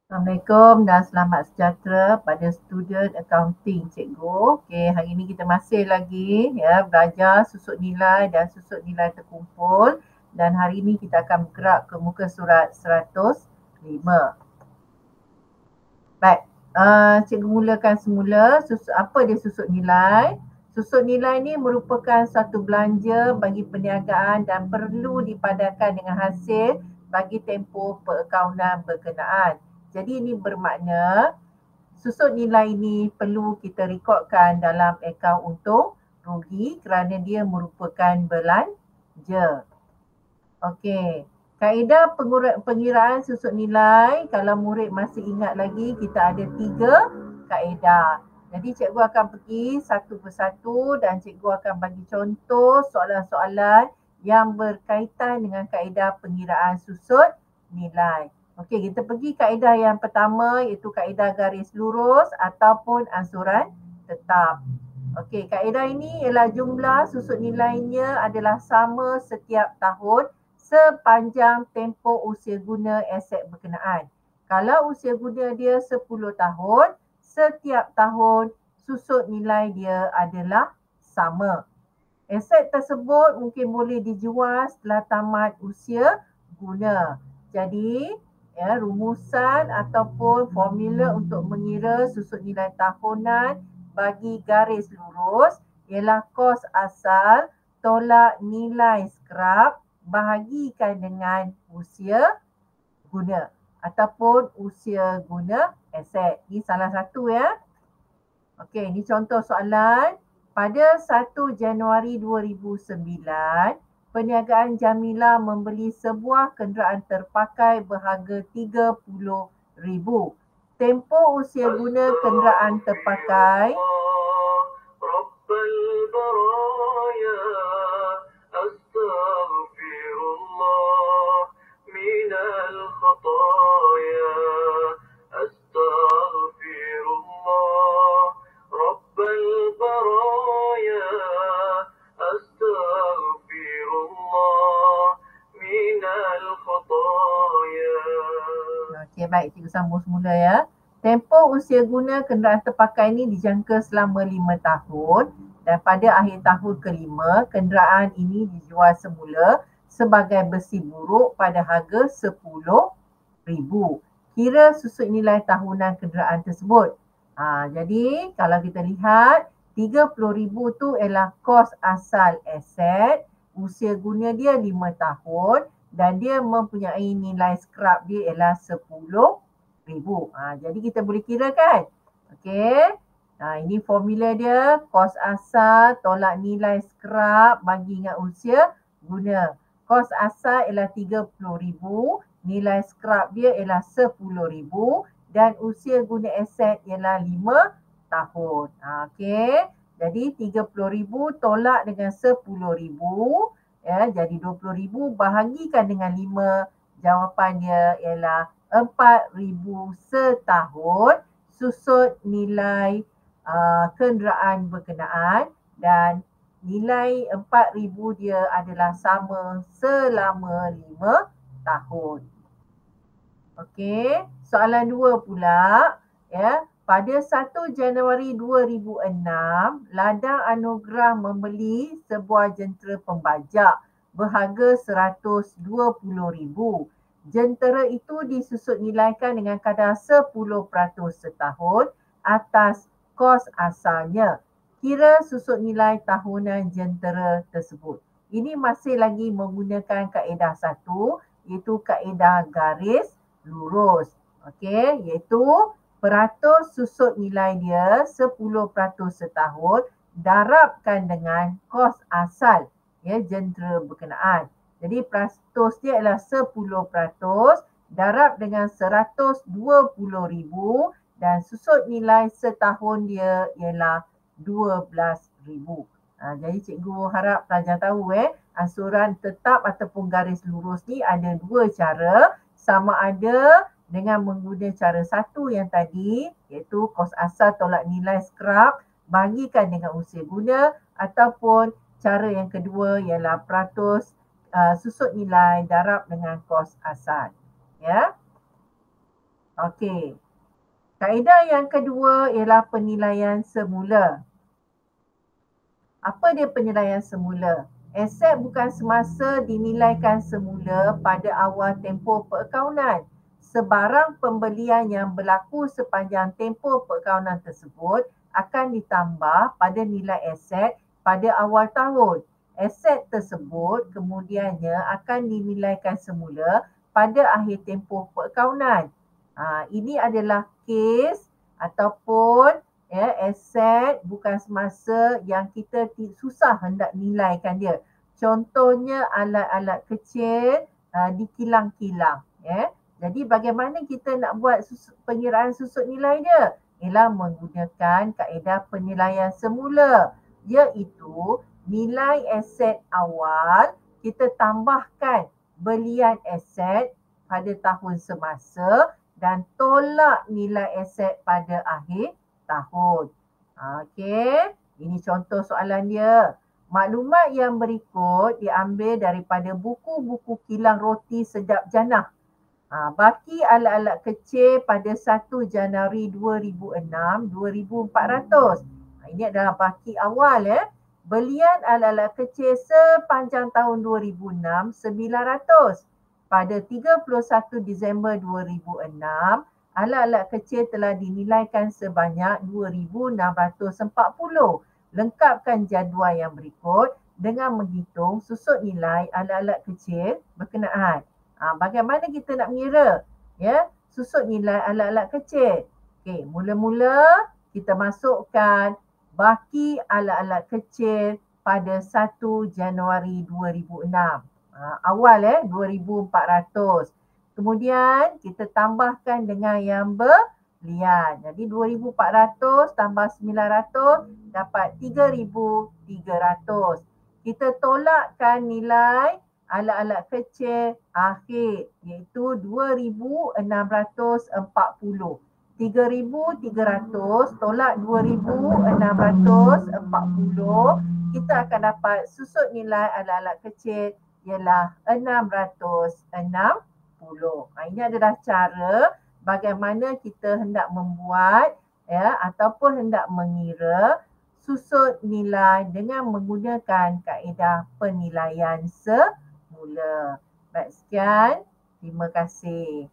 Assalamualaikum dan selamat sejahtera pada student accounting cikgu. Okey, hari ini kita masih lagi belajar susut nilai dan susut nilai terkumpul, dan hari ini kita akan bergerak ke muka surat 105. Baik, cikgu mulakan semula. Apa dia susut nilai? Susut nilai ni merupakan satu belanja bagi perniagaan dan perlu dipadankan dengan hasil bagi tempoh perakaunan berkenaan. Jadi ini bermakna susut nilai ini perlu kita rekodkan dalam akaun untung rugi kerana dia merupakan belanja. Okey, kaedah pengiraan susut nilai, kalau murid masih ingat lagi, kita ada 3 kaedah. Jadi cikgu akan pergi satu persatu dan cikgu akan bagi contoh soalan-soalan yang berkaitan dengan kaedah pengiraan susut nilai. Okey, kita pergi kaedah yang pertama, iaitu kaedah garis lurus ataupun ansuran tetap. Okey, kaedah ini ialah jumlah susut nilainya adalah sama setiap tahun sepanjang tempoh usia guna aset berkenaan. Kalau usia guna dia 10 tahun, setiap tahun susut nilai dia adalah sama. Aset tersebut mungkin boleh dijual setelah tamat usia guna. Jadi, rumusan ataupun formula untuk mengira susut nilai tahunan bagi garis lurus ialah kos asal tolak nilai skrap bahagikan dengan usia guna ataupun usia guna aset. Ini salah satu ya. Okey, ini contoh soalan. Pada 1 Januari 2009, Perniagaan Jamilah membeli sebuah kenderaan terpakai berharga RM30,000. Tempoh usia guna kenderaan terpakai Okey, baik, cikgu sambung semula ya. Tempoh usia guna kenderaan terpakai ini dijangka selama 5 tahun dan pada akhir tahun kelima, kenderaan ini dijual semula sebagai bersih buruk pada harga RM10,000. Kira susut nilai tahunan kenderaan tersebut. Jadi kalau kita lihat, RM30,000 tu ialah kos asal aset, usia guna dia 5 tahun dan dia mempunyai nilai skrap dia ialah RM10,000. Jadi kita boleh kira kan? Okey. Ini formula dia, kos asal tolak nilai skrap bagi dengan usia guna. Kos asal ialah RM30,000, nilai skrap dia ialah RM10,000 dan usia guna aset ialah 5 tahun. Okey. Jadi RM30,000 tolak dengan RM10,000, jadi RM20,000 bahagikan dengan 5, jawapan dia ialah RM4,000 setahun susut nilai kenderaan berkenaan, dan nilai RM4,000 dia adalah sama selama 5 tahun. Okey, soalan 2 pula ya. Pada 1 Januari 2006, Ladang Anugerah membeli sebuah jentera pembajak berharga RM120,000. Jentera itu disusut nilaikan dengan kadar 10% setahun atas kos asalnya. Kira susut nilai tahunan jentera tersebut. Ini masih lagi menggunakan kaedah 1, iaitu kaedah garis lurus. Okey, iaitu peratus susut nilai dia 10% setahun darabkan dengan kos asal jentera berkenaan. Jadi peratus dia ialah 10% darab dengan RM120,000 dan susut nilai setahun dia ialah RM12,000. Jadi cikgu harap pelajar tahu ansuran tetap ataupun garis lurus ni ada 2 cara, sama ada dengan menggunakan cara 1 yang tadi, iaitu kos asal tolak nilai skrap bahagikan dengan usia guna, ataupun cara yang kedua ialah peratus susut nilai darab dengan kos asal. Ya. Okey. Kaedah yang kedua ialah penilaian semula. Apa dia penilaian semula? Aset bukan semasa dinilaikan semula pada awal tempoh perakaunan. Sebarang pembelian yang berlaku sepanjang tempoh perakaunan tersebut akan ditambah pada nilai aset pada awal tahun. Aset tersebut kemudiannya akan dinilaikan semula pada akhir tempoh perakaunan. Ini adalah kes ataupun aset bukan semasa yang kita susah hendak nilaikan dia. Contohnya alat-alat kecil di kilang-kilang. Jadi bagaimana kita nak buat pengiraan susut nilai dia? Ialah menggunakan kaedah penilaian semula, iaitu nilai aset awal kita tambahkan belian aset pada tahun semasa dan tolak nilai aset pada akhir tahun. Okey, ini contoh soalan dia. Maklumat yang berikut diambil daripada buku-buku kilang roti sedap Janah. Baki alat-alat kecil pada 1 Januari 2006, 2,400. Ini adalah baki awal. Belian alat-alat kecil sepanjang tahun 2006, 900. Pada 31 Disember 2006, alat-alat kecil telah dinilaikan sebanyak 2,640. Lengkapkan jadual yang berikut dengan menghitung susut nilai alat-alat kecil berkenaan. Bagaimana kita nak mengira susut nilai alat-alat kecil? Okey, mula-mula kita masukkan baki alat-alat kecil pada 1 Januari 2006. Awal 2,400. Kemudian kita tambahkan dengan yang berlian. Jadi 2,400 tambah 900 dapat 3,300. Kita tolakkan nilai alat-alat kecil akhir iaitu 2,640. 3,300 tolak 2,640, kita akan dapat susut nilai alat-alat kecil ialah 660. Ini adalah cara bagaimana kita hendak membuat ataupun hendak mengira susut nilai dengan menggunakan kaedah penilaian semula. Baik, sekian. Terima kasih.